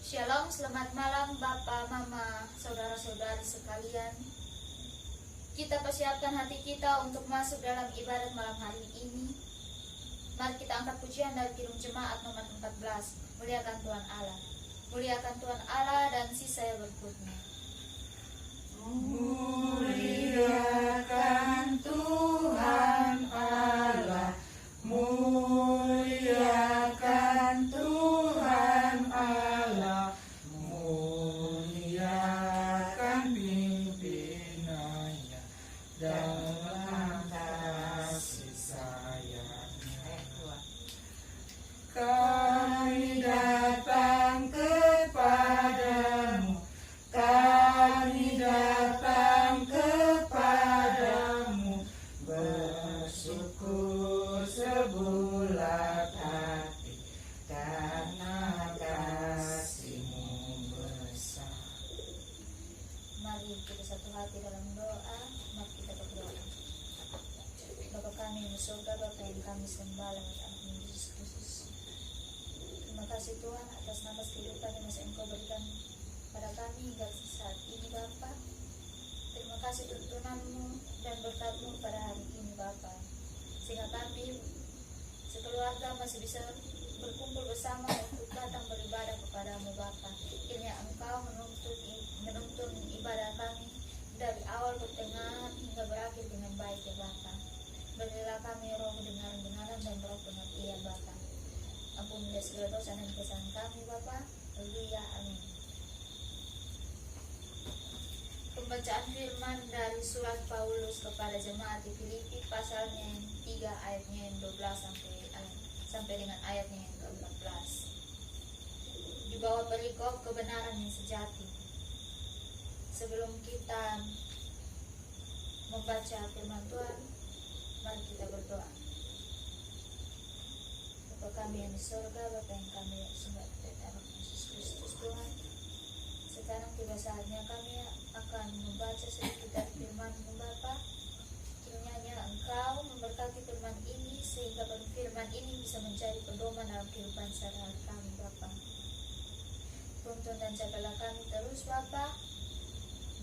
Shalom, selamat malam Bapak, Mama, saudara-saudari sekalian. Kita persiapkan hati kita untuk masuk dalam ibadat malam hari ini. Mari kita angkat pujian dari Kidung Jemaat nomor 14. Muliakan Tuhan Allah. Muliakan Tuhan Allah dan sisa berikutnya. Muliakan Tuhan Allah, muliakan Tuhan Allah, muliakan pimpinannya dalam kasih sayangnya. Kami datang kepadamu, kami datang kepadamu, bersyukur sebulat hati karena kasih-Mu besar. Mari kita satu hati dalam doa. Mari kita berdoa. Bapa kami yang di surga, Bapa yang kami sembah lewat anakmu Yesus Kristus. Terima kasih Tuhan atas nafas kehidupan yang masih Engkau berikan pada kami hingga saat ini Bapa. Terima kasih tuntunan-Mu dan berkat-Mu pada hari ini Bapa, sehingga kami sekeluarga masih bisa berkumpul bersama untuk datang beribadah kepadamu Bapa. Kiranya Engkau menuntun ibadah kami dari awal pertengahan hingga berakhir dengan baik ya Bapa. Berilah kami roh kedengaran dan roh pengertian Bapa. Ampunilah segala dosa dan kesalahan kami Bapa. Haleluya, amin. Pembacaan firman dari surat Paulus kepada jemaat di Filipi, pasalnya yang 3 ayatnya yang 12 sampai dengan ayatnya yang ke-14. Di bawah perikop kebenaran yang sejati. Sebelum kita membaca firman Tuhan, mari kita berdoa. Bapa kami yang di surga, Bapa yang kami sembah dalam Yesus Kristus Tuhan. Sekarang tiba saatnya kami akan membaca sedikit dari firman-Mu Bapa. Kiranya Engkau memberkati firman ini sehingga firman ini bisa menjadi pedoman dalam kehidupan sehari-hari kami Bapa. Tuntun dan jagalah kami terus Bapa.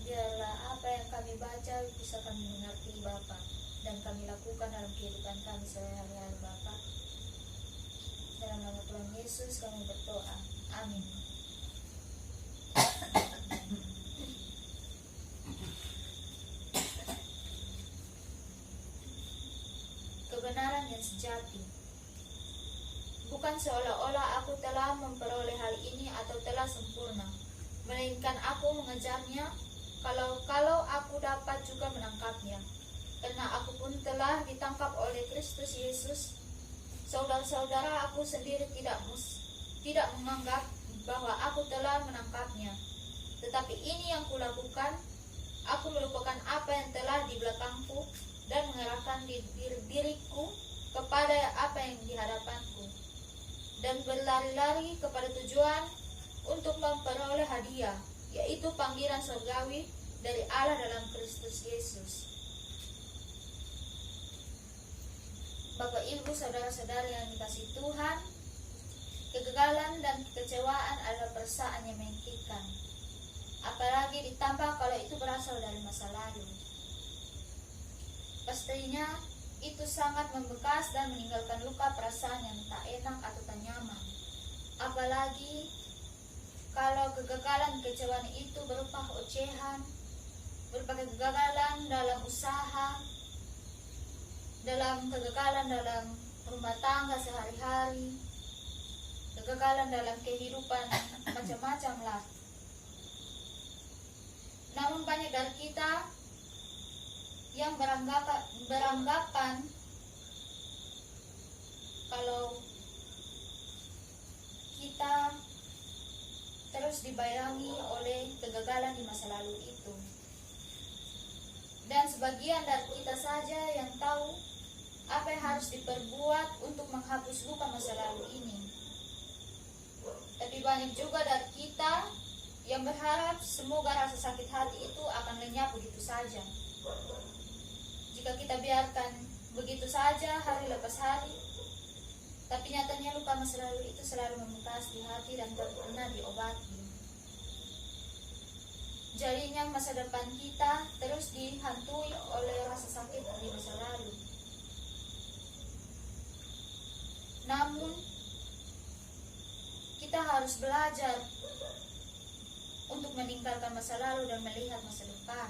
Biarlah apa yang kami baca bisa kami mengerti Bapa dan kami lakukan dalam kehidupan kami sehari-hari Bapa. Dalam nama Tuhan Yesus kami berdoa. Amin. Kebenaran yang sejati. Bukan seolah-olah aku telah memperoleh hal ini atau telah sempurna, melainkan aku mengejarnya kalau aku dapat juga menangkapnya. Karena aku pun telah ditangkap oleh Kristus Yesus. Saudara-saudara, aku sendiri tidak menganggap bahwa aku telah menangkapnya. Tetapi ini yang kulakukan, aku melupakan apa yang telah di belakangku dan mengarahkan diriku kepada apa yang di hadapanku, dan berlari-lari kepada tujuan untuk memperoleh hadiah, yaitu panggilan surgawi dari Allah dalam Kristus Yesus. Bapak, Ibu, saudara-saudari yang dikasihi Tuhan, kegagalan dan kekecewaan adalah perasaan yang menyakitkan, apalagi ditambah kalau itu berasal dari masa lalu. Pastinya itu sangat membekas dan meninggalkan luka perasaan yang tak enak atau tak nyaman. Apalagi kalau kegagalan kekecewaan itu berupa ocehan, berupa kegagalan dalam usaha, dalam kegagalan dalam rumah tangga sehari-hari, kegagalan dalam kehidupan macam-macam lah. Namun banyak dari kita yang beranggapan kalau kita terus dibayangi oleh kegagalan di masa lalu itu. Dan sebagian dari kita saja yang tahu apa yang harus diperbuat untuk menghapus luka masa lalu ini. Tapi banyak juga dari kita yang berharap semoga rasa sakit hati itu akan lenyap begitu saja. Jika kita biarkan begitu saja hari lepas hari, tapi nyatanya luka masa lalu itu selalu membekas di hati dan tak pernah diobati. jadinya masa depan kita terus dihantui oleh rasa sakit di masa lalu. Namun, kita harus belajar untuk meninggalkan masa lalu dan melihat masa depan.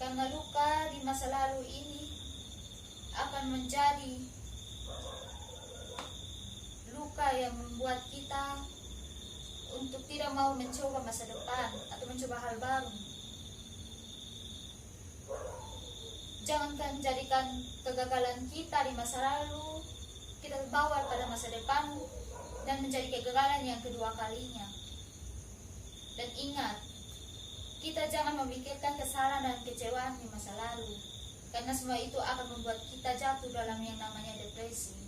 Karena luka di masa lalu ini akan menjadi luka yang membuat kita untuk tidak mau mencoba masa depan atau mencoba hal baru. Jangankan jadikan kegagalan kita di masa lalu kita bawa pada masa depan dan menjadi kegagalan yang kedua kalinya. Dan ingat, kita jangan memikirkan kesalahan dan kecewaan di masa lalu, karena semua itu akan membuat kita jatuh dalam yang namanya depresi.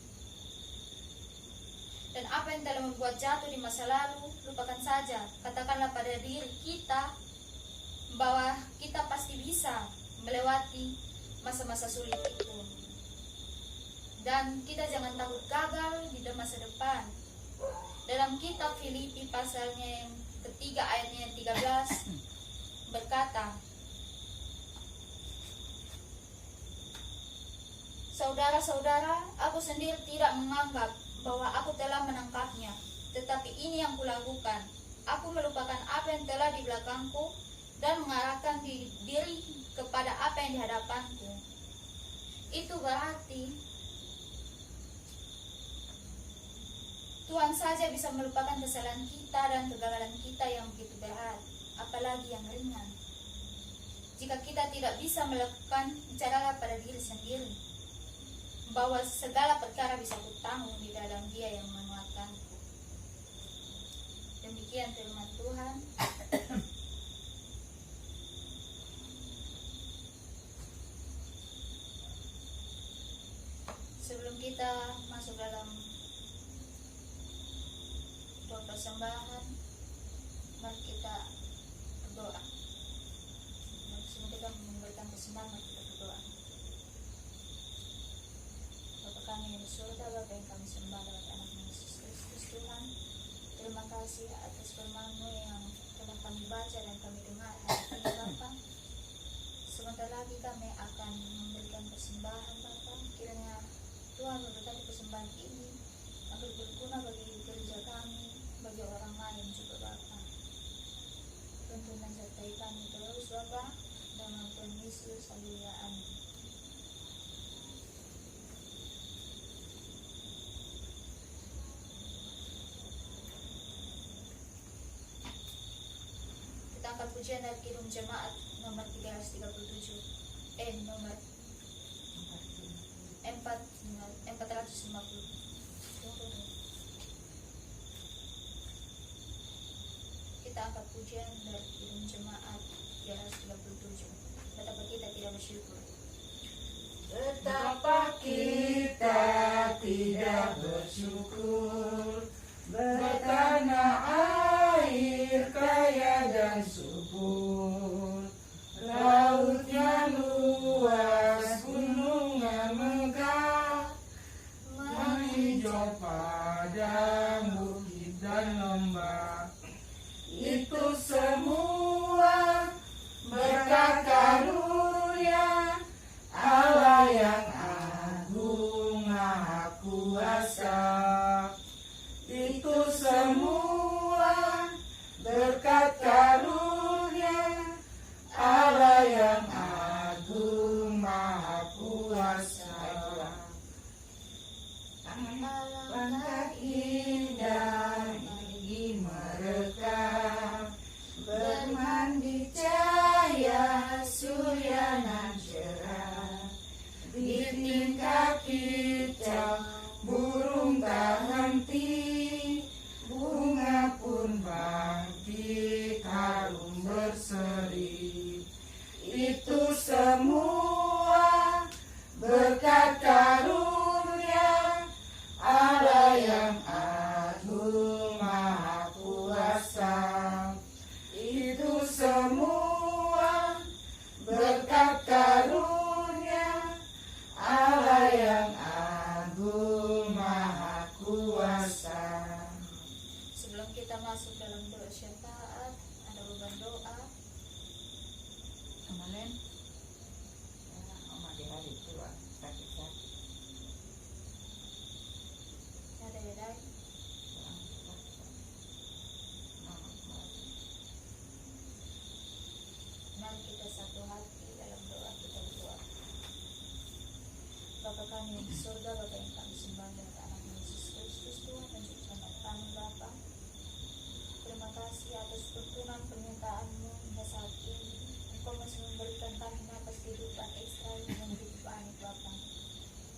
Dan apa yang telah membuat jatuh di masa lalu, lupakan saja. Katakanlah pada diri kita bahwa kita pasti bisa melewati masa-masa sulit itu. Dan kita jangan takut gagal di masa depan. Dalam kitab Filipi pasalnya yang ketiga ayatnya yang 13 berkata, "Saudara-saudara, aku sendiri tidak menganggap bahwa aku telah menangkapnya, tetapi ini yang kulakukan. Aku melupakan apa yang telah di belakangku dan mengarahkan diri kepada apa yang di hadapanku." Itu berarti Tuhan saja bisa melupakan kesalahan kita dan kegagalan kita yang begitu berat, apalagi yang ringan. Jika kita tidak bisa melakukan, bicaralah pada diri sendiri bahwa segala perkara bisa kutanggung di dalam Dia yang menguatkanku. Demikian firman Tuhan. Sebelum kita masuk dalam doa persembahan, mari kita berdoa. Sebelum kita memberikan persembahan, mari kita berdoa. Bapa kami yang di surga, Bapa yang kami sembah lewat anak-Mu Yesus Kristus, Tuhan, terima kasih atas firman-Mu yang telah kami baca dan kami dengar hari ini, Bapa. Sebentar lagi kami akan memberikan persembahan, Bapa. Kiranya Tuhan memberkati persembahan ini agar berguna bagi kerja kami, bagi orang lain juga, Bapa. Tuntun dan sertai kami terus, Bapa, dalam Tuhan Yesus. Haleluya, amin. Kita angkat pujian dari Kidung Jemaat nomor 337, nomor 450. Kita angkat pujian dari Kidung Jemaat 337. Betapa kita tidak bersyukur. Betapa kita tidak bersyukur, bertanah air kaya dan subur, lautnya luas, gunungnya megah, menghijau padang, bukit dan lembah. Itu semua berkat karunia Allah yang agung maha kuasa. Itu semua berkat karunia Allah yang agung maha kuasa. Langkah indah gigi merekam, bermandi cahaya surya nan cerah. Di tingkap kicau burung tak henti, bunga pun bangkit harum berseri. Itu semua berkat karunia Allah yang agung kita masuk dalam doa syafaat, ada beban doa. Kemarin Oma di hari tua sakit-sakit. Ada ya, mari kita satu hati dalam doa kita berdoa. Bapa kami yang di surga, Bapa yang kami sembah dan anak Yesus Kristus, Tuhan dan Juru Selamat kami Bapa. Terima kasih atas tuntunan pernyataanmu hingga saat ini. Engkau masih memberikan kami nafas kehidupan ekstra yang begitu banyak Bapa.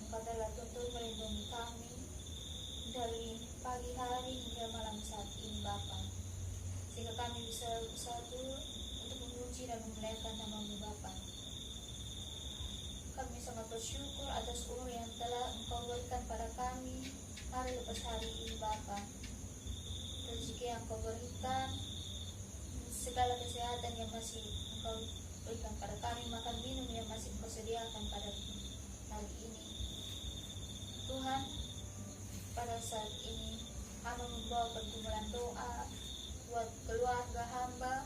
Engkau telah tuntun melindungi kami dari pagi hari hingga malam saat ini Bapa, sehingga kami bisa bersatu untuk memuji dan memuliakan nama-Mu Bapa. Kami sangat bersyukur atas umur yang telah Engkau berikan pada kami hari lepas hari ini Bapa. Rezeki yang Engkau berikan, segala kesehatan yang masih Engkau berikan pada kami, makan minum yang masih Engkau sediakan pada hari ini Tuhan. Pada saat ini hamba membawa pergumulan doa buat keluarga hamba,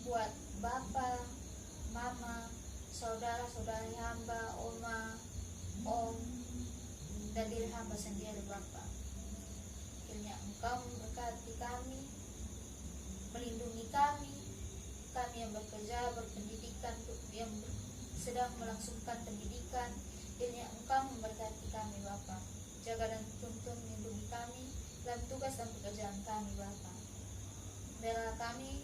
buat bapa, mama, saudara-saudari hamba, oma, om, dan diri hamba sendiri Bapa. Kiranya Engkau memberkati kami, melindungi kami yang bekerja, berpendidikan, yang sedang melangsungkan pendidikan. Kiranya Engkau memberkati kami Bapa, jaga dan tuntun melindungi kami dalam tugas dan pekerjaan kami Bapa. Biarlah kami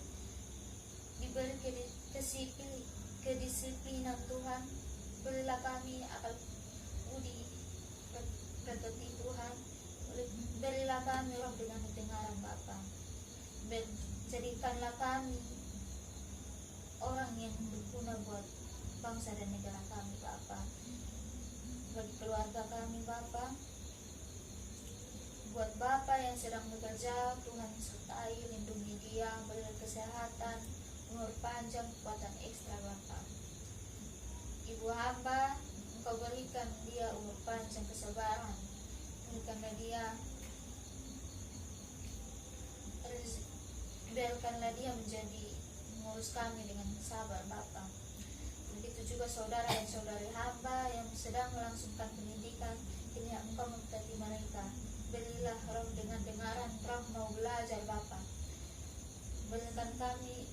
diberi kedisiplinan Tuhan, berilah kami akal budi berkati Tuhan, berilah kami roh dengan kedengaran Bapa. Jadikanlah kami orang yang berguna buat bangsa dan negara kami Bapa. Bagi keluarga kami Bapa, buat Bapa yang sedang bekerja, Tuhan sertai, lindungi dia, berilah kesehatan, umur panjang, kekuatan ekstra Bapa. Ibu hamba, Engkau berikan dia umur panjang, kesabaran, berikanlah dia, biarkanlah dia menjadi mengurus kami dengan sabar Bapa. Begitu juga saudara dan saudari hamba yang sedang melangsungkan pendidikan, kiranya Engkau memberkati mereka. Berilah roh dengan dengaran, roh mau belajar Bapa. Berikan kami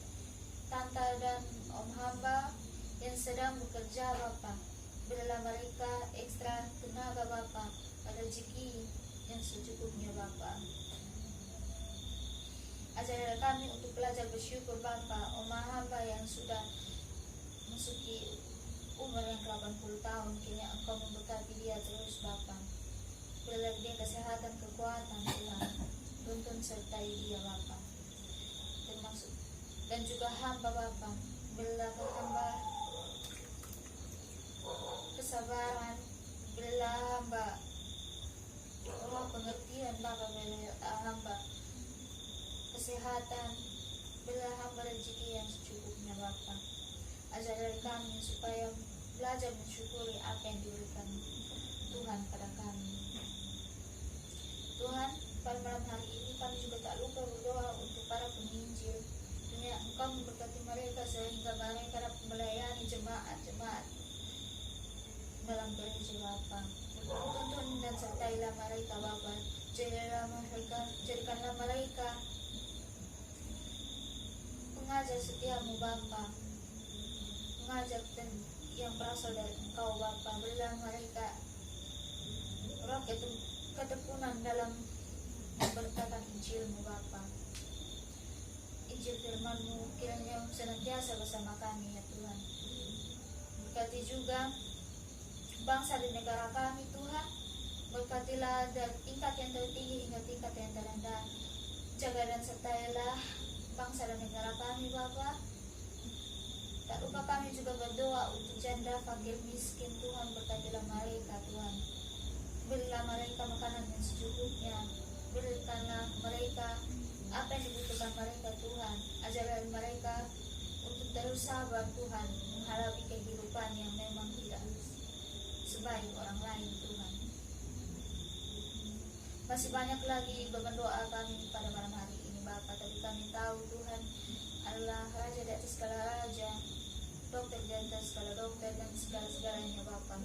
tante dan om hamba yang sedang bekerja Bapa. Berilah mereka ekstra tenaga Bapa, rezeki yang secukupnya Bapa. Ajarlah kami untuk belajar bersyukur Bapa. Oma hamba yang sudah masuki umur yang 80 tahun, kiranya Engkau memberkati dia terus Bapa. Berilah dia kesehatan, kekuatan Tuhan, tuntun sertai dia Bapa. Termasuk dan juga hamba Bapa, berilah hamba kesabaran, berilah hamba roh pengertian Bapa, berilah hamba kesehatan, berilah hamba rezeki yang secukupnya Bapa. Ajarlah kami supaya belajar mensyukuri apa yang diberikan Tuhan pada kami. Tuhan, pada malam hari ini kami juga tak lupa berdoa untuk para penginjil. Dunia Engkau memberkati mereka sehingga mereka dapat melayani jemaat-jemaat dalam gereja Bapa. Tuntun dan sertailah mereka Bapa. Jadikanlah mereka pengajar setiamu Bapa, mengajar yang berasal dari Engkau Bapa. Berilah mereka roh ketekunan dalam memberitakan Injil-Mu Bapa. Injil firman-Mu kiranya senantiasa bersama kami ya Tuhan. Berkati juga bangsa dan negara kami Tuhan. Berkatilah dari tingkat yang tertinggi hingga tingkat yang terendah. Jaga dan sertailah bangsa dan negara kami Bapa. Tak lupa kami juga berdoa untuk janda, fakir, miskin Tuhan. Berkatilah mereka Tuhan. Berilah mereka makanan yang secukupnya. Berikanlah mereka apa yang dibutuhkan mereka Tuhan. Ajarlah mereka untuk terus sabar Tuhan, menghadapi kehidupan yang memang tidak sebaik orang lain Tuhan. Masih banyak lagi beban doa kami pada malam hari ini Bapa, tapi kami tahu Tuhan adalah Raja di atas segala raja, dokter di atas segala dokter, dan segala-segalanya Bapa.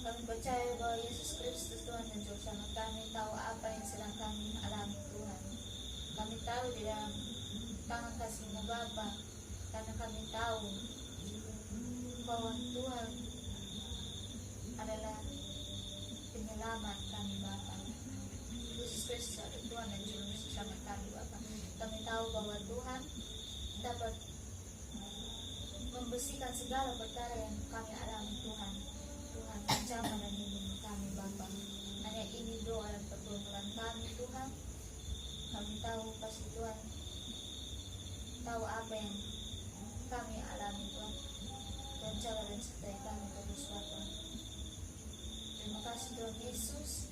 Kami percaya bahwa Yesus Kristus Tuhan dan Juru Selamat kami tahu apa yang sedang kami alami Tuhan. Kami tahu di dalam tangan kasih-Mu Bapa, karena kami tahu bahwa Tuhan adalah penyelamat kami Bapa. Yesus Kristus adalah Tuhan dan Juru Selamat kami Bapa. Kami tahu bahwa Tuhan dapat membersihkan segala perkara yang kami alami Tuhan. Tuhan ancaman dan lindungi kami Bapa. Hanya ini doa dan pergumulan kami Tuhan. Kami tahu pasti Tuhan tahu apa yang kami alami Tuhan. Dan jaga dan sertai kami terus Bapa. Terima kasih Tuhan Yesus.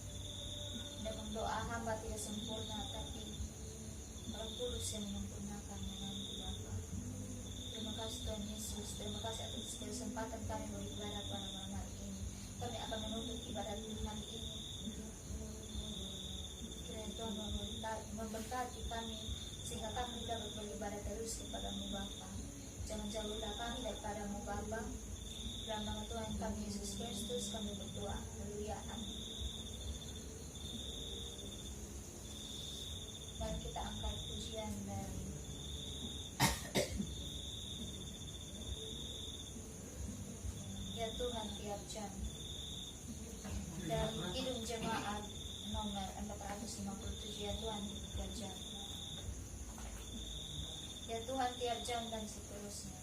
Dalam doa hamba tidak sempurna, tapi Roh Kudus yang menyempurnakan nanti Bapa. Terima kasih Tuhan Yesus. Terima kasih atas kesempatan kami beribadah pada malam hari ini. Kami akan menuntut ibadat hari ini. Kiranya Tuhan memberkati kami sehingga kami dapat beribadah terus kepada-Mu Bapa. Jangan jauhlah kami daripada-Mu Bapa. Dalam nama Tuhan kami Yesus Kristus kami berdoa. Haleluya. Amin. Mari kita angkat pujian dari Ya Tuhan tiap jam. Dan Kidung Jemaat nomor 457, Ya Tuhan tiap jam. Ya Tuhan tiap jam dan seterusnya.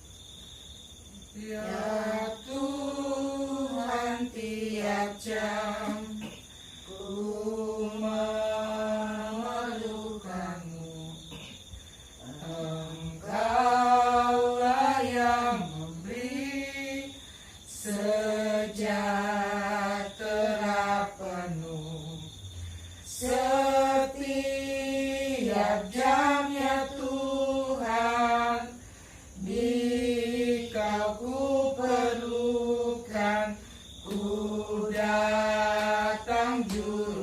Ya Tuhan tiap jam ku memerlukan-Mu. Engkaulah yang memberi sejahtera penuh setiap jamnya Tuhan. Di Kau ku perlukan, ku datang juru